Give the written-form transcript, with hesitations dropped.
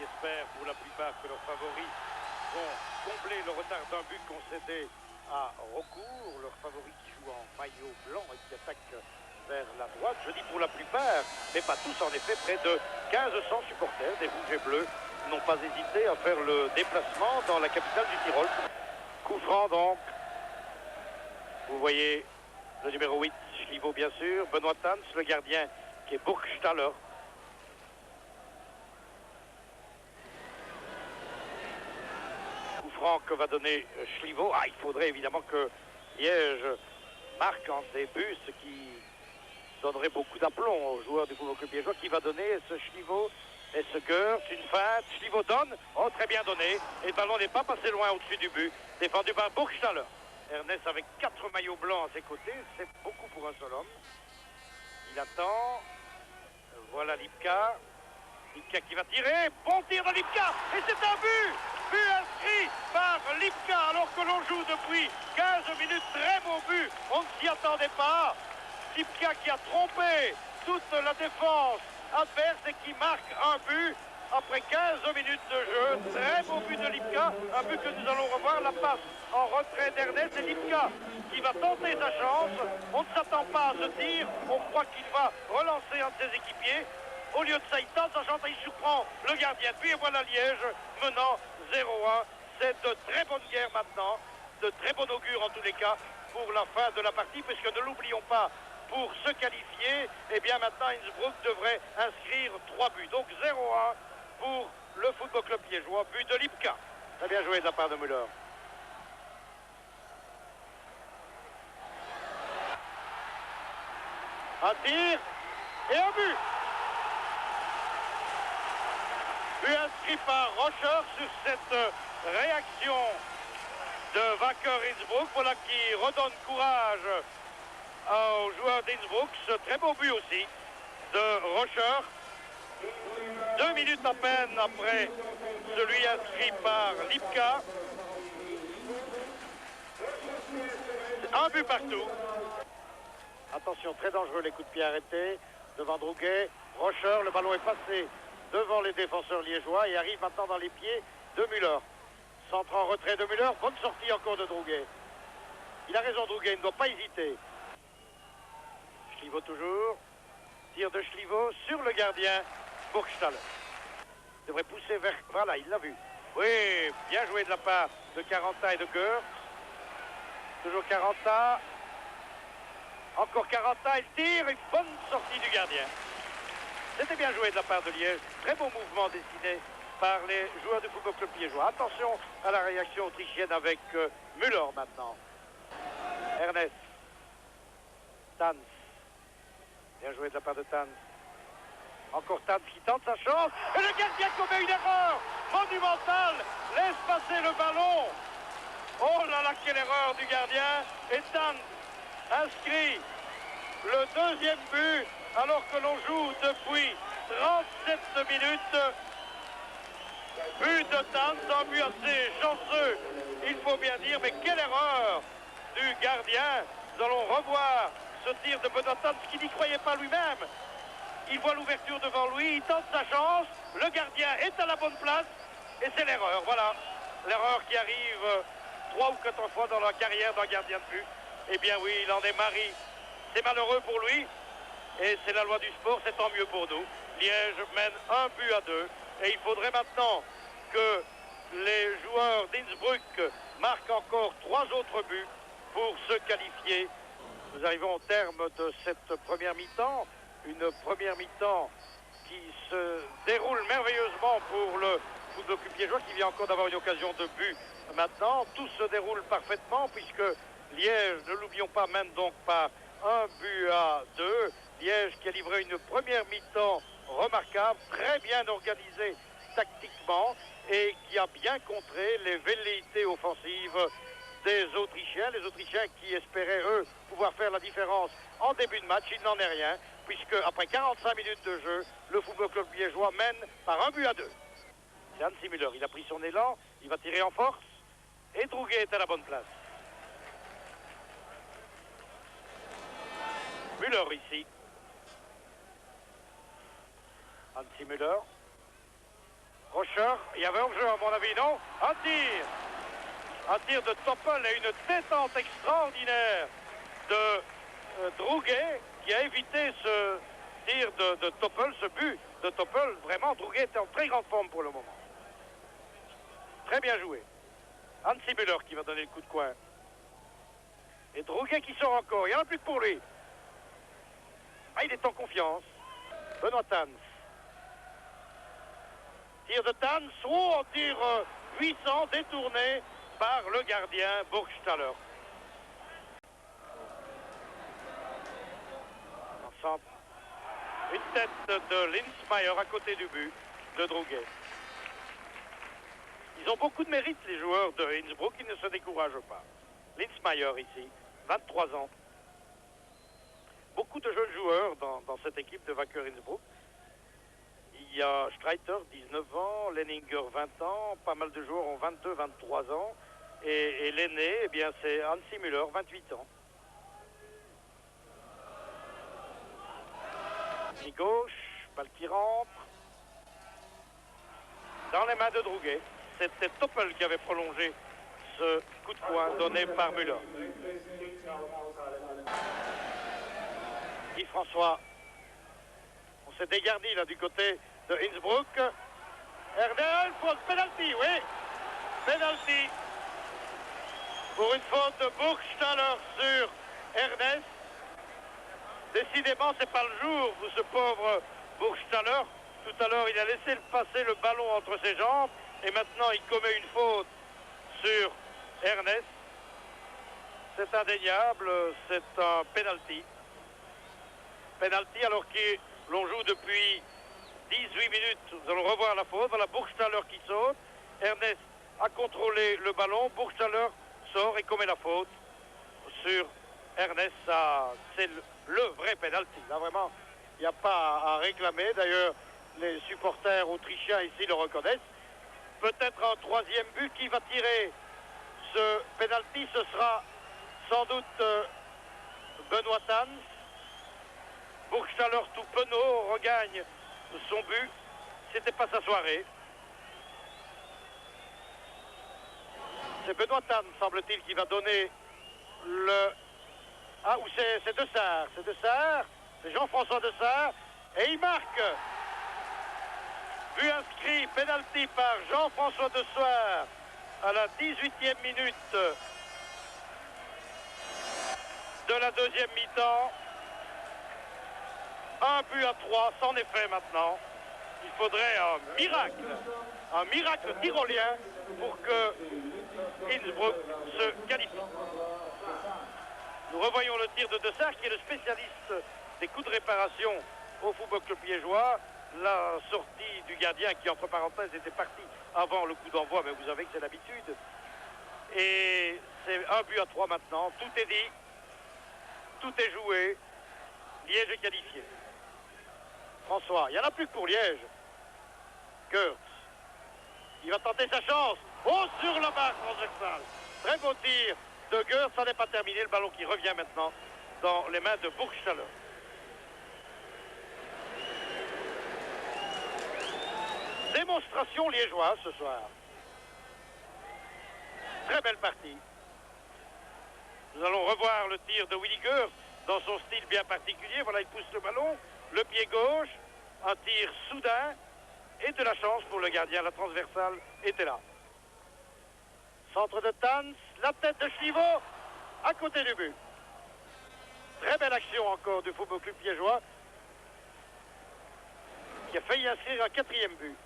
qui espèrent pour la plupart que leurs favoris vont combler le retard d'un but concédé à Raucourt, leurs favoris qui jouent en maillot blanc et qui attaquent vers la droite. Je dis pour la plupart, mais pas tous en effet, près de 1500 supporters des Rouges et Bleus n'ont pas hésité à faire le déplacement dans la capitale du Tyrol. Coup franc donc. Vous voyez le numéro 8, Schlievo bien sûr, Benoît Tans, le gardien qui est Burgstaller. Coup franc que va donner Schlievo. Ah, il faudrait évidemment que Liège marque en ses buts, ce qui donnerait beaucoup d'aplomb aux joueurs du Football Club liégeois. Qui va donner ce Schlievo et ce Goertz, une feinte, Schlievo donne, oh très bien donné, et le ballon n'est pas passé loin au-dessus du but, défendu par Burgstaller. Ernest avec 4 maillots blancs à ses côtés, c'est beaucoup pour un seul homme. Il attend, voilà Lipka, Lipka qui va tirer, bon tir de Lipka, et c'est un but! But inscrit par Lipka, alors que l'on joue depuis 15 minutes, très beau but, on ne s'y attendait pas. Lipka qui a trompé toute la défense adverse et qui marque un but après 15 minutes de jeu. Très beau but de Lipka, un but que nous allons revoir. La passe en retrait d'Ernest et Lipka qui va tenter sa chance. On ne s'attend pas à ce tir, on croit qu'il va relancer un de ses équipiers. Au lieu de ça, il tente sa chance et il surprend le gardien. Puis voilà Liège menant 0-1. C'est de très bonne guerre maintenant, de très bon augure en tous les cas pour la fin de la partie, puisque ne l'oublions pas, pour se qualifier, eh bien maintenant Innsbruck devrait inscrire 3 buts. Donc 0-1 pour le Football Club liégeois, but de Lipka. Très bien joué de la part de Müller. Un tir et un but. But inscrit par Rocher sur cette réaction de vainqueur Innsbruck. Voilà qui redonne courage aux joueurs d'Innsbruck. Ce très beau but aussi de Rocher. 2 minutes à peine après celui inscrit par Lipka. Un but partout. Attention, très dangereux les coups de pied arrêtés devant Drouguet. Rocher, le ballon est passé devant les défenseurs liégeois et arrive maintenant dans les pieds de Müller. Centre en retrait de Müller, bonne sortie encore de Drouguet. Il a raison Drouguet, il ne doit pas hésiter. Schlievo toujours. Tir de Schlievo sur le gardien Burgstaller. Il devrait pousser vers... Voilà, il l'a vu. Oui, bien joué de la part de Caranta et de Goertz. Toujours Caranta. Encore Caranta, il tire. Une bonne sortie du gardien. C'était bien joué de la part de Liège. Très bon mouvement dessiné par les joueurs du Football Club liégeois. Attention à la réaction autrichienne avec Müller maintenant. Ernest. Tans. Bien joué de la part de Tans. Encore Tans qui tente sa chance. Et le gardien commet une erreur monumentale. Laisse passer le ballon. Oh là là, quelle erreur du gardien. Et Tans inscrit le deuxième but alors que l'on joue depuis 37 minutes. But de Tans, un but assez chanceux, il faut bien dire. Mais quelle erreur du gardien. Nous allons revoir ce tir de Benoît Tans qui n'y croyait pas lui-même. Il voit l'ouverture devant lui, il tente sa chance, le gardien est à la bonne place et c'est l'erreur, voilà. L'erreur qui arrive 3 ou 4 fois dans la carrière d'un gardien de but. Eh bien oui, il en est mari. C'est malheureux pour lui et c'est la loi du sport, c'est tant mieux pour nous. Liège mène 1 but à 2 et il faudrait maintenant que les joueurs d'Innsbruck marquent encore 3 autres buts pour se qualifier. Nous arrivons au terme de cette première mi-temps. Une première mi-temps qui se déroule merveilleusement pour le Football Club liégeois qui vient encore d'avoir une occasion de but maintenant. Tout se déroule parfaitement puisque Liège, ne l'oublions pas, mène donc par 1 but à 2. Liège qui a livré une première mi-temps remarquable, très bien organisée tactiquement et qui a bien contré les velléités offensives des Autrichiens. Les Autrichiens qui espéraient, eux, pouvoir faire la différence en début de match. Il n'en est rien, puisque après 45 minutes de jeu, le Football Club liégeois mène par 1 but à 2. C'est Hansi Müller, il a pris son élan, il va tirer en force, et Drouguet est à la bonne place. Müller ici. Hansi Müller. Rocher, il y avait hors-jeu à mon avis, non? Un tir de Toppel et une détente extraordinaire de Drouguet qui a évité ce tir de Toppel, ce but de Toppel. Vraiment, Drouguet était en très grande forme pour le moment. Très bien joué. Hansi Müller qui va donner le coup de coin. Et Drouguet qui sort encore, il n'y en a plus que pour lui. Ah, il est en confiance. Benoît Tans. Tir de Tans, oh, tir 800 détourné par le gardien Burgstaller. En centre, une tête de Linzmeier à côté du but de Drouguet. Ils ont beaucoup de mérite, les joueurs de Innsbruck, ils ne se découragent pas. Linzmeier ici, 23 ans. Beaucoup de jeunes joueurs dans cette équipe de Wacker Innsbruck. Il y a Streiter, 19 ans, Lenninger, 20 ans, pas mal de joueurs ont 22, 23 ans. Et l'aîné, eh bien, c'est Hansi Müller, 28 ans. Pied gauche, balle qui rentre. Dans les mains de Drouguet. C'était Toppel qui avait prolongé ce coup de poing donné par Müller. Guy François. On s'est dégarni là du côté de Innsbruck. Erdel, faute, penalty, oui. Penalty. Pour une faute de Burgstaller sur Ernest. Décidément, c'est pas le jour pour ce pauvre Burgstaller. Tout à l'heure, il a laissé passer le ballon entre ses jambes. Et maintenant, il commet une faute sur Ernest. C'est indéniable, c'est un penalty. Penalty alors que l'on joue depuis 18 minutes. Nous allons revoir la faute. Voilà Burgstaller qui saute. Ernest a contrôlé le ballon. Burgstaller sort et commet la faute sur Ernest. C'est le vrai penalty. Là, vraiment, il n'y a pas à réclamer. D'ailleurs, les supporters autrichiens ici le reconnaissent. Peut-être un troisième but qui va tirer ce penalty. Ce sera sans doute Benoît Tans. Burgstaller tout penaud regagne son but. C'était pas sa soirée. C'est Benoît Tans, semble-t-il, qui va donner le... Ah, ou c'est De Saar. C'est De Saar. C'est Jean-François De Saar. Et il marque. But inscrit, penalty par Jean-François De Saar à la 18e minute de la deuxième mi-temps. 1 but à 3, c'en est fait maintenant. Il faudrait un miracle tyrolien pour que Innsbruck se qualifie. Nous revoyons le tir de De Saar qui est le spécialiste des coups de réparation au Football Club liégeois. La sortie du gardien qui, entre parenthèses, était parti avant le coup d'envoi, mais vous savez que c'est l'habitude. Et c'est 1 but à 3 maintenant. Tout est dit. Tout est joué. Liège est qualifié. François, il n'y en a plus que pour Liège. Kurtz. Il va tenter sa chance. Oh, sur la barre transversale. Très beau tir de Kurtz. Ça n'est pas terminé. Le ballon qui revient maintenant dans les mains de Burgstaller. Démonstration liégeoise ce soir. Très belle partie. Nous allons revoir le tir de Willy Kurtz dans son style bien particulier. Voilà, il pousse le ballon, le pied gauche, un tir soudain et de la chance pour le gardien. La transversale était là. Centre de Tans, la tête de Schlivaux à côté du but. Très belle action encore du Football Club liégeois qui a failli inscrire un 4e but.